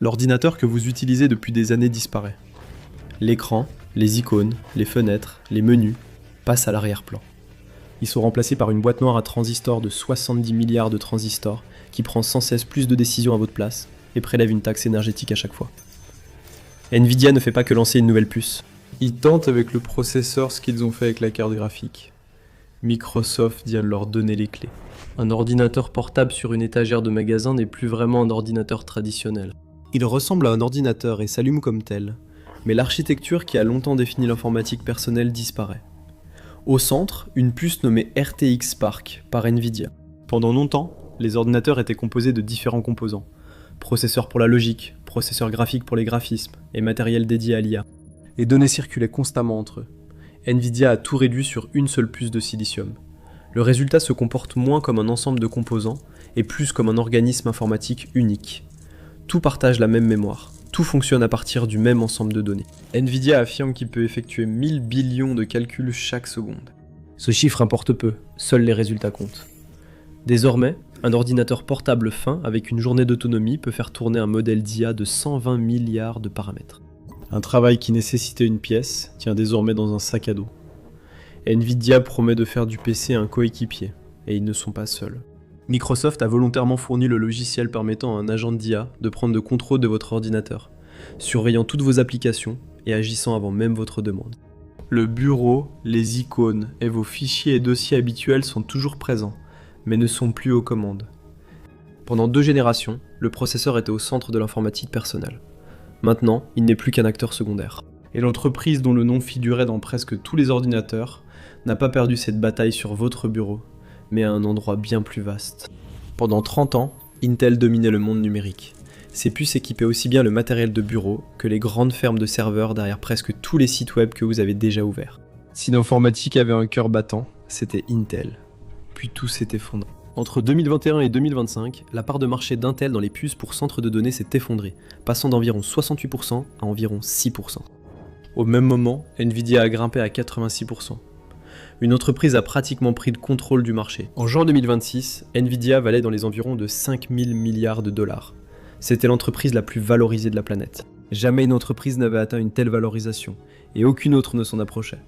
L'ordinateur que vous utilisez depuis des années disparaît. L'écran, les icônes, les fenêtres, les menus passent à l'arrière-plan. Ils sont remplacés par une boîte noire à transistors de 70 milliards de transistors qui prend sans cesse plus de décisions à votre place et prélève une taxe énergétique à chaque fois. Nvidia ne fait pas que lancer une nouvelle puce. Ils tentent avec le processeur ce qu'ils ont fait avec la carte graphique. Microsoft vient de leur donner les clés. Un ordinateur portable sur une étagère de magasin n'est plus vraiment un ordinateur traditionnel. Il ressemble à un ordinateur et s'allume comme tel, mais l'architecture qui a longtemps défini l'informatique personnelle disparaît. Au centre, une puce nommée RTX Spark par Nvidia. Pendant longtemps, les ordinateurs étaient composés de différents composants. Processeur pour la logique, processeur graphique pour les graphismes et matériel dédié à l'IA. Les données circulaient constamment entre eux. Nvidia a tout réduit sur une seule puce de silicium. Le résultat se comporte moins comme un ensemble de composants et plus comme un organisme informatique unique. Tout partage la même mémoire. Tout fonctionne à partir du même ensemble de données. Nvidia affirme qu'il peut effectuer 1000 billions de calculs chaque seconde. Ce chiffre importe peu, seuls les résultats comptent. Désormais, un ordinateur portable fin avec une journée d'autonomie peut faire tourner un modèle d'IA de 120 milliards de paramètres. Un travail qui nécessitait une pièce tient désormais dans un sac à dos. Nvidia promet de faire du PC un coéquipier, et ils ne sont pas seuls. Microsoft a volontairement fourni le logiciel permettant à un agent d'IA de prendre le contrôle de votre ordinateur, surveillant toutes vos applications et agissant avant même votre demande. Le bureau, les icônes et vos fichiers et dossiers habituels sont toujours présents, mais ne sont plus aux commandes. Pendant 2 générations, le processeur était au centre de l'informatique personnelle. Maintenant, il n'est plus qu'un acteur secondaire. Et l'entreprise dont le nom figurait dans presque tous les ordinateurs n'a pas perdu cette bataille sur votre bureau, mais à un endroit bien plus vaste. Pendant 30 ans, Intel dominait le monde numérique. Ses puces équipaient aussi bien le matériel de bureau que les grandes fermes de serveurs derrière presque tous les sites web que vous avez déjà ouverts. Si l'informatique avait un cœur battant, c'était Intel. Puis tout s'est effondré. Entre 2021 et 2025, la part de marché d'Intel dans les puces pour centres de données s'est effondrée, passant d'environ 68% à environ 6%. Au même moment, Nvidia a grimpé à 86%. Une entreprise a pratiquement pris le contrôle du marché. En juin 2026, Nvidia valait dans les environs de 5000 milliards de dollars. C'était l'entreprise la plus valorisée de la planète. Jamais une entreprise n'avait atteint une telle valorisation, et aucune autre ne s'en approchait.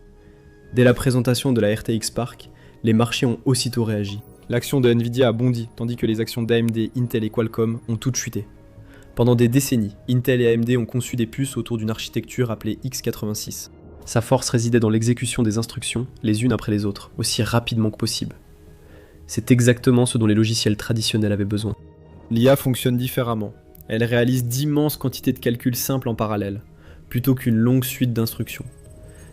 Dès la présentation de la RTX Spark, les marchés ont aussitôt réagi. L'action de Nvidia a bondi, tandis que les actions d'AMD, Intel et Qualcomm ont toutes chuté. Pendant des décennies, Intel et AMD ont conçu des puces autour d'une architecture appelée x86. Sa force résidait dans l'exécution des instructions, les unes après les autres, aussi rapidement que possible. C'est exactement ce dont les logiciels traditionnels avaient besoin. L'IA fonctionne différemment. Elle réalise d'immenses quantités de calculs simples en parallèle, plutôt qu'une longue suite d'instructions.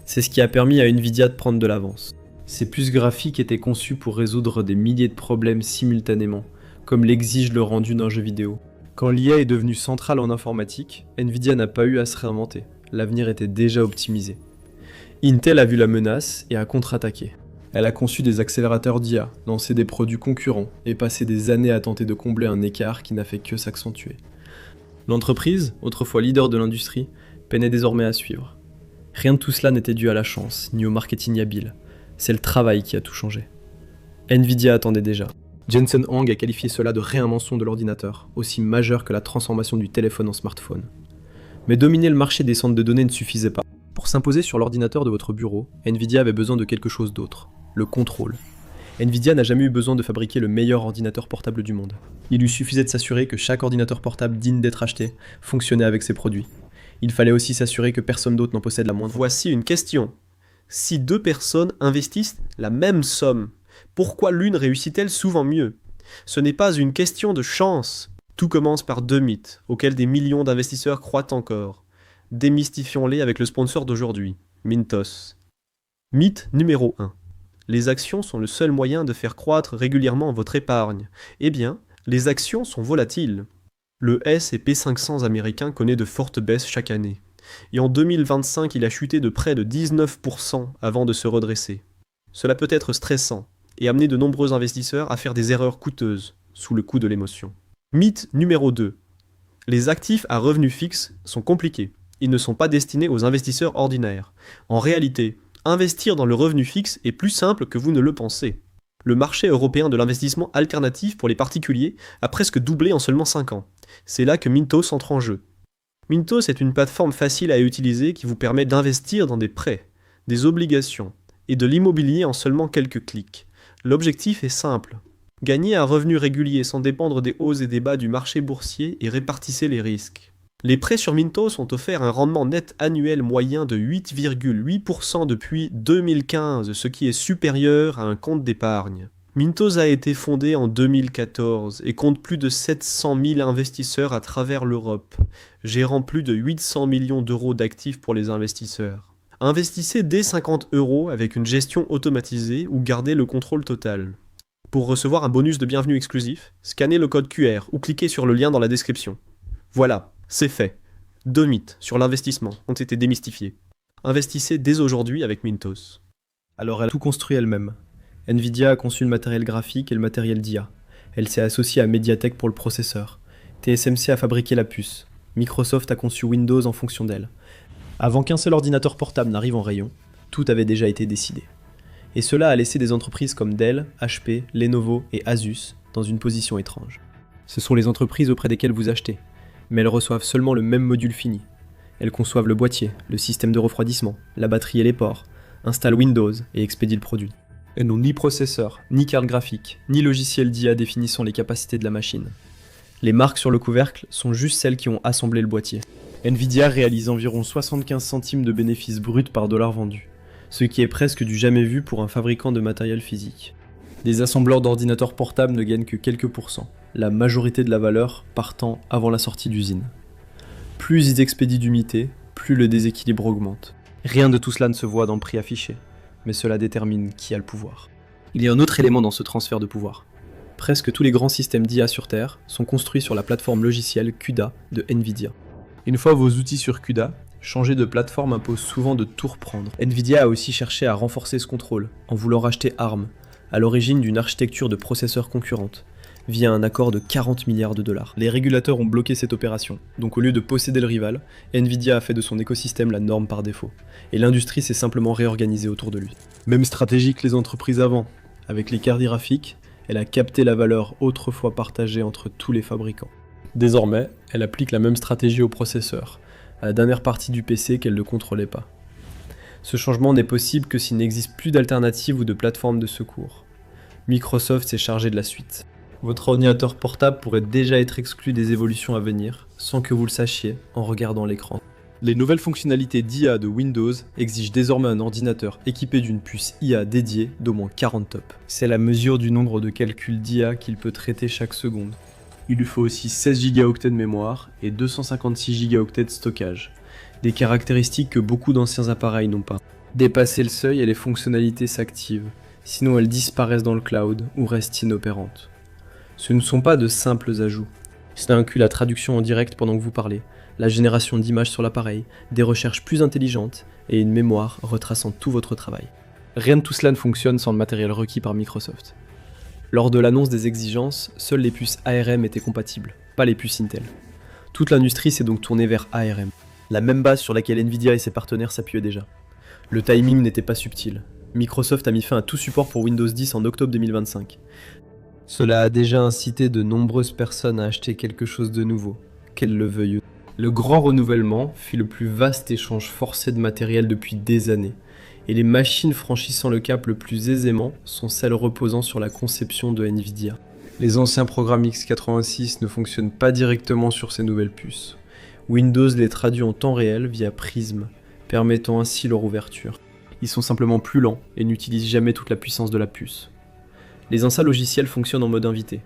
C'est ce qui a permis à Nvidia de prendre de l'avance. Ces puces graphiques étaient conçues pour résoudre des milliers de problèmes simultanément, comme l'exige le rendu d'un jeu vidéo. Quand l'IA est devenue centrale en informatique, Nvidia n'a pas eu à se réinventer. L'avenir était déjà optimisé. Intel a vu la menace et a contre-attaqué. Elle a conçu des accélérateurs d'IA, lancé des produits concurrents et passé des années à tenter de combler un écart qui n'a fait que s'accentuer. L'entreprise, autrefois leader de l'industrie, peinait désormais à suivre. Rien de tout cela n'était dû à la chance, ni au marketing habile. C'est le travail qui a tout changé. Nvidia attendait déjà. Jensen Huang a qualifié cela de réinvention de l'ordinateur, aussi majeur que la transformation du téléphone en smartphone. Mais dominer le marché des centres de données ne suffisait pas. Pour s'imposer sur l'ordinateur de votre bureau, Nvidia avait besoin de quelque chose d'autre, le contrôle. Nvidia n'a jamais eu besoin de fabriquer le meilleur ordinateur portable du monde. Il lui suffisait de s'assurer que chaque ordinateur portable digne d'être acheté fonctionnait avec ses produits. Il fallait aussi s'assurer que personne d'autre n'en possède la moindre. Voici une question. Si 2 personnes investissent la même somme, pourquoi l'une réussit-elle souvent mieux ? Ce n'est pas une question de chance. Tout commence par 2 mythes, auxquels des millions d'investisseurs croient encore. Démystifions-les avec le sponsor d'aujourd'hui, Mintos. Mythe numéro 1. Les actions sont le seul moyen de faire croître régulièrement votre épargne. Eh bien, les actions sont volatiles. Le S&P 500 américain connaît de fortes baisses chaque année. Et en 2025, il a chuté de près de 19% avant de se redresser. Cela peut être stressant et amener de nombreux investisseurs à faire des erreurs coûteuses sous le coup de l'émotion. Mythe numéro 2. Les actifs à revenus fixes sont compliqués. Ils ne sont pas destinés aux investisseurs ordinaires. En réalité, investir dans le revenu fixe est plus simple que vous ne le pensez. Le marché européen de l'investissement alternatif pour les particuliers a presque doublé en seulement 5 ans. C'est là que Mintos entre en jeu. Mintos est une plateforme facile à utiliser qui vous permet d'investir dans des prêts, des obligations et de l'immobilier en seulement quelques clics. L'objectif est simple. Gagnez un revenu régulier sans dépendre des hauts et des bas du marché boursier et répartissez les risques. Les prêts sur Mintos ont offert un rendement net annuel moyen de 8,8% depuis 2015, ce qui est supérieur à un compte d'épargne. Mintos a été fondé en 2014 et compte plus de 700 000 investisseurs à travers l'Europe, gérant plus de 800 millions d'euros d'actifs pour les investisseurs. Investissez dès 50 € avec une gestion automatisée ou gardez le contrôle total. Pour recevoir un bonus de bienvenue exclusif, scannez le code QR ou cliquez sur le lien dans la description. Voilà, c'est fait. 2 mythes sur l'investissement ont été démystifiés. Investissez dès aujourd'hui avec Mintos. Alors elle a tout construit elle-même. Nvidia a conçu le matériel graphique et le matériel d'IA. Elle s'est associée à Mediatek pour le processeur. TSMC a fabriqué la puce. Microsoft a conçu Windows en fonction d'elle. Avant qu'un seul ordinateur portable n'arrive en rayon, tout avait déjà été décidé. Et cela a laissé des entreprises comme Dell, HP, Lenovo et Asus dans une position étrange. Ce sont les entreprises auprès desquelles vous achetez, mais elles reçoivent seulement le même module fini. Elles conçoivent le boîtier, le système de refroidissement, la batterie et les ports, installent Windows et expédient le produit. Elles n'ont ni processeur, ni carte graphique, ni logiciel d'IA définissant les capacités de la machine. Les marques sur le couvercle sont juste celles qui ont assemblé le boîtier. Nvidia réalise environ 75 centimes de bénéfices bruts par dollar vendu, ce qui est presque du jamais vu pour un fabricant de matériel physique. Les assembleurs d'ordinateurs portables ne gagnent que quelques pourcents, la majorité de la valeur partant avant la sortie d'usine. Plus ils expédient d'unités, plus le déséquilibre augmente. Rien de tout cela ne se voit dans le prix affiché, mais cela détermine qui a le pouvoir. Il y a un autre élément dans ce transfert de pouvoir. Presque tous les grands systèmes d'IA sur Terre sont construits sur la plateforme logicielle CUDA de Nvidia. Une fois vos outils sur CUDA, changer de plateforme impose souvent de tout reprendre. Nvidia a aussi cherché à renforcer ce contrôle, en voulant racheter ARM, à l'origine d'une architecture de processeurs concurrente, via un accord de 40 milliards de dollars. Les régulateurs ont bloqué cette opération, donc au lieu de posséder le rival, Nvidia a fait de son écosystème la norme par défaut, et l'industrie s'est simplement réorganisée autour de lui. Même stratégie que les entreprises avant. Avec les cartes graphiques, elle a capté la valeur autrefois partagée entre tous les fabricants. Désormais, elle applique la même stratégie aux processeurs, à la dernière partie du PC qu'elle ne contrôlait pas. Ce changement n'est possible que s'il n'existe plus d'alternative ou de plateforme de secours. Microsoft s'est chargé de la suite. Votre ordinateur portable pourrait déjà être exclu des évolutions à venir, sans que vous le sachiez en regardant l'écran. Les nouvelles fonctionnalités d'IA de Windows exigent désormais un ordinateur équipé d'une puce IA dédiée d'au moins 40 tops. C'est la mesure du nombre de calculs d'IA qu'il peut traiter chaque seconde. Il lui faut aussi 16 Go de mémoire et 256 Go de stockage, des caractéristiques que beaucoup d'anciens appareils n'ont pas. Dépassez le seuil et les fonctionnalités s'activent, sinon elles disparaissent dans le cloud ou restent inopérantes. Ce ne sont pas de simples ajouts. Cela inclut la traduction en direct pendant que vous parlez, la génération d'images sur l'appareil, des recherches plus intelligentes et une mémoire retraçant tout votre travail. Rien de tout cela ne fonctionne sans le matériel requis par Microsoft. Lors de l'annonce des exigences, seules les puces ARM étaient compatibles, pas les puces Intel. Toute l'industrie s'est donc tournée vers ARM, la même base sur laquelle Nvidia et ses partenaires s'appuyaient déjà. Le timing n'était pas subtil. Microsoft a mis fin à tout support pour Windows 10 en octobre 2025. Cela a déjà incité de nombreuses personnes à acheter quelque chose de nouveau, qu'elles le veuillent ou non. Le grand renouvellement fut le plus vaste échange forcé de matériel depuis des années, et les machines franchissant le cap le plus aisément sont celles reposant sur la conception de Nvidia. Les anciens programmes x86 ne fonctionnent pas directement sur ces nouvelles puces. Windows les traduit en temps réel via Prism, permettant ainsi leur ouverture. Ils sont simplement plus lents et n'utilisent jamais toute la puissance de la puce. Les anciens logiciels fonctionnent en mode invité.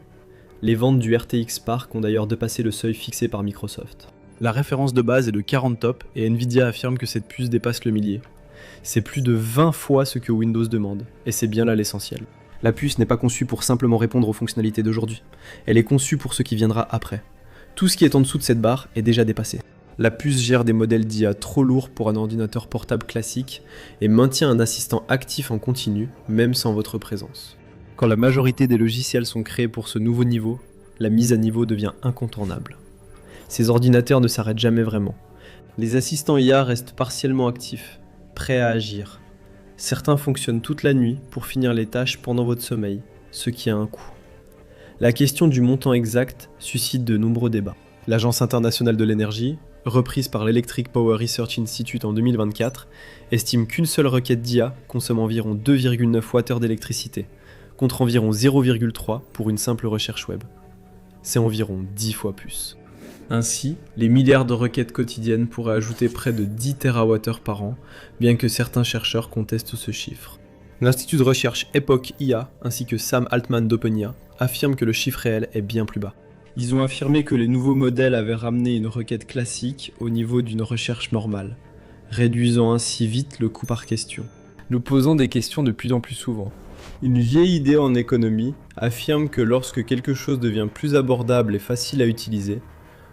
Les ventes du RTX Spark ont d'ailleurs dépassé le seuil fixé par Microsoft. La référence de base est de 40 tops et Nvidia affirme que cette puce dépasse le millier. C'est plus de 20 fois ce que Windows demande, et c'est bien là l'essentiel. La puce n'est pas conçue pour simplement répondre aux fonctionnalités d'aujourd'hui, elle est conçue pour ce qui viendra après. Tout ce qui est en dessous de cette barre est déjà dépassé. La puce gère des modèles d'IA trop lourds pour un ordinateur portable classique et maintient un assistant actif en continu, même sans votre présence. Quand la majorité des logiciels sont créés pour ce nouveau niveau, la mise à niveau devient incontournable. Ces ordinateurs ne s'arrêtent jamais vraiment. Les assistants IA restent partiellement actifs, prêts à agir. Certains fonctionnent toute la nuit pour finir les tâches pendant votre sommeil, ce qui a un coût. La question du montant exact suscite de nombreux débats. L'Agence internationale de l'énergie, reprise par l'Electric Power Research Institute en 2024, estime qu'une seule requête d'IA consomme environ 2,9 Wh d'électricité, contre environ 0,3 pour une simple recherche web. C'est environ 10 fois plus. Ainsi, les milliards de requêtes quotidiennes pourraient ajouter près de 10 TWh par an, bien que certains chercheurs contestent ce chiffre. L'institut de recherche Epoch IA ainsi que Sam Altman d'OpenIA affirment que le chiffre réel est bien plus bas. Ils ont affirmé que les nouveaux modèles avaient ramené une requête classique au niveau d'une recherche normale, réduisant ainsi vite le coût par question. Nous posons des questions de plus en plus souvent. Une vieille idée en économie affirme que lorsque quelque chose devient plus abordable et facile à utiliser,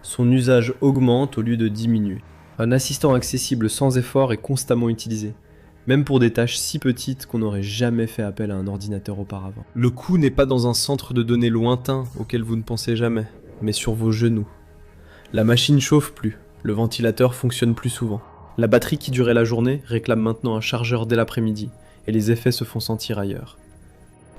son usage augmente au lieu de diminuer. Un assistant accessible sans effort est constamment utilisé, même pour des tâches si petites qu'on n'aurait jamais fait appel à un ordinateur auparavant. Le coût n'est pas dans un centre de données lointain auquel vous ne pensez jamais, mais sur vos genoux. La machine chauffe plus, le ventilateur fonctionne plus souvent. La batterie qui durait la journée réclame maintenant un chargeur dès l'après-midi, et les effets se font sentir ailleurs.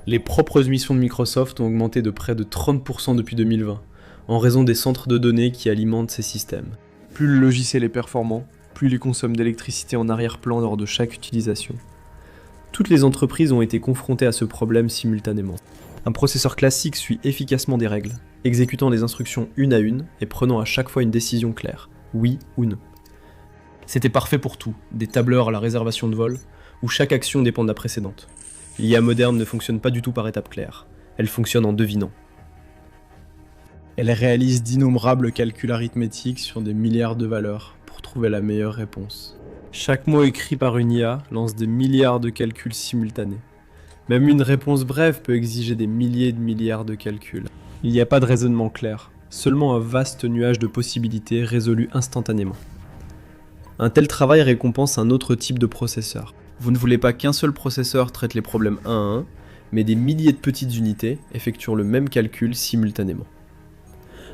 Les propres émissions de Microsoft ont augmenté de près de 30% depuis 2020, en raison des centres de données qui alimentent ces systèmes. Plus le logiciel est performant, plus il consomme d'électricité en arrière-plan lors de chaque utilisation. Toutes les entreprises ont été confrontées à ce problème simultanément. Un processeur classique suit efficacement des règles, exécutant les instructions une à une et prenant à chaque fois une décision claire, oui ou non. C'était parfait pour tout, des tableurs à la réservation de vol, où chaque action dépend de la précédente. L'IA moderne ne fonctionne pas du tout par étapes claires, elle fonctionne en devinant. Elle réalise d'innombrables calculs arithmétiques sur des milliards de valeurs pour trouver la meilleure réponse. Chaque mot écrit par une IA lance des milliards de calculs simultanés. Même une réponse brève peut exiger des milliers de milliards de calculs. Il n'y a pas de raisonnement clair, seulement un vaste nuage de possibilités résolues instantanément. Un tel travail récompense un autre type de processeur. Vous ne voulez pas qu'un seul processeur traite les problèmes un à un, mais des milliers de petites unités effectuent le même calcul simultanément.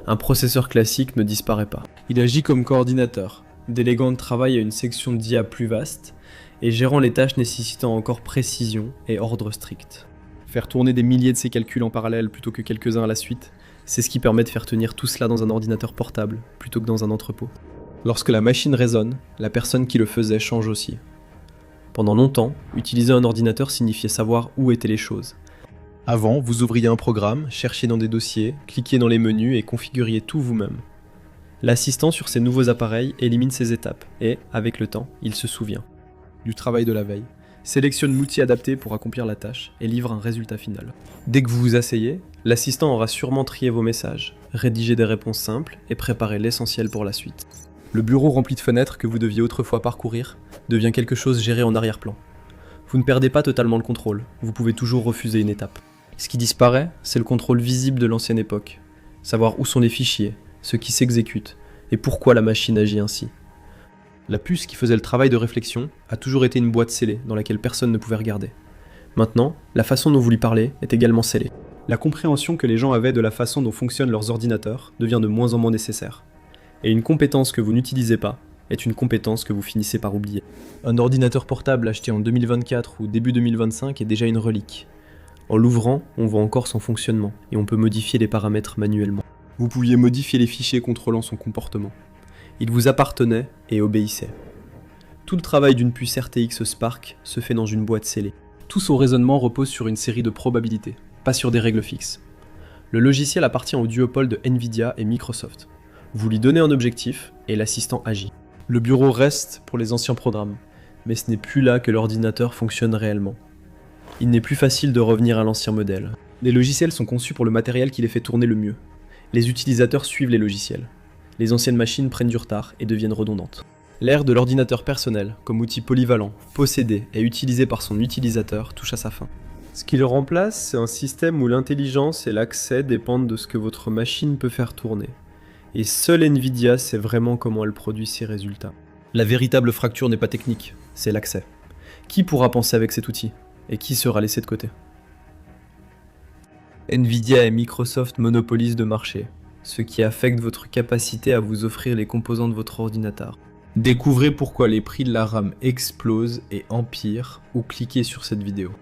Un processeur classique ne disparaît pas. Il agit comme coordinateur, déléguant le travail à une section d'IA plus vaste et gérant les tâches nécessitant encore précision et ordre strict. Faire tourner des milliers de ces calculs en parallèle plutôt que quelques-uns à la suite, c'est ce qui permet de faire tenir tout cela dans un ordinateur portable plutôt que dans un entrepôt. Lorsque la machine résonne, la personne qui le faisait change aussi. Pendant longtemps, utiliser un ordinateur signifiait savoir où étaient les choses. Avant, vous ouvriez un programme, cherchiez dans des dossiers, cliquiez dans les menus et configuriez tout vous-même. L'assistant sur ces nouveaux appareils élimine ces étapes et, avec le temps, il se souvient du travail de la veille, sélectionne l'outil adapté pour accomplir la tâche et livre un résultat final. Dès que vous vous asseyez, l'assistant aura sûrement trié vos messages, rédigé des réponses simples et préparé l'essentiel pour la suite. Le bureau rempli de fenêtres que vous deviez autrefois parcourir devient quelque chose géré en arrière-plan. Vous ne perdez pas totalement le contrôle, vous pouvez toujours refuser une étape. Ce qui disparaît, c'est le contrôle visible de l'ancienne époque. Savoir où sont les fichiers, ce qui s'exécute, et pourquoi la machine agit ainsi. La puce qui faisait le travail de réflexion a toujours été une boîte scellée dans laquelle personne ne pouvait regarder. Maintenant, la façon dont vous lui parlez est également scellée. La compréhension que les gens avaient de la façon dont fonctionnent leurs ordinateurs devient de moins en moins nécessaire. Et une compétence que vous n'utilisez pas est une compétence que vous finissez par oublier. Un ordinateur portable acheté en 2024 ou début 2025 est déjà une relique. En l'ouvrant, on voit encore son fonctionnement, et on peut modifier les paramètres manuellement. Vous pouviez modifier les fichiers contrôlant son comportement. Il vous appartenait et obéissait. Tout le travail d'une puce RTX Spark se fait dans une boîte scellée. Tout son raisonnement repose sur une série de probabilités, pas sur des règles fixes. Le logiciel appartient au duopole de Nvidia et Microsoft. Vous lui donnez un objectif, et l'assistant agit. Le bureau reste pour les anciens programmes, mais ce n'est plus là que l'ordinateur fonctionne réellement. Il n'est plus facile de revenir à l'ancien modèle. Les logiciels sont conçus pour le matériel qui les fait tourner le mieux. Les utilisateurs suivent les logiciels. Les anciennes machines prennent du retard et deviennent redondantes. L'ère de l'ordinateur personnel, comme outil polyvalent, possédé et utilisé par son utilisateur, touche à sa fin. Ce qui le remplace, c'est un système où l'intelligence et l'accès dépendent de ce que votre machine peut faire tourner. Et seule Nvidia sait vraiment comment elle produit ses résultats. La véritable fracture n'est pas technique, c'est l'accès. Qui pourra penser avec cet outil ? Et qui sera laissé de côté ? Nvidia et Microsoft monopolisent le marché, ce qui affecte votre capacité à vous offrir les composants de votre ordinateur. Découvrez pourquoi les prix de la RAM explosent et empirent ou cliquez sur cette vidéo.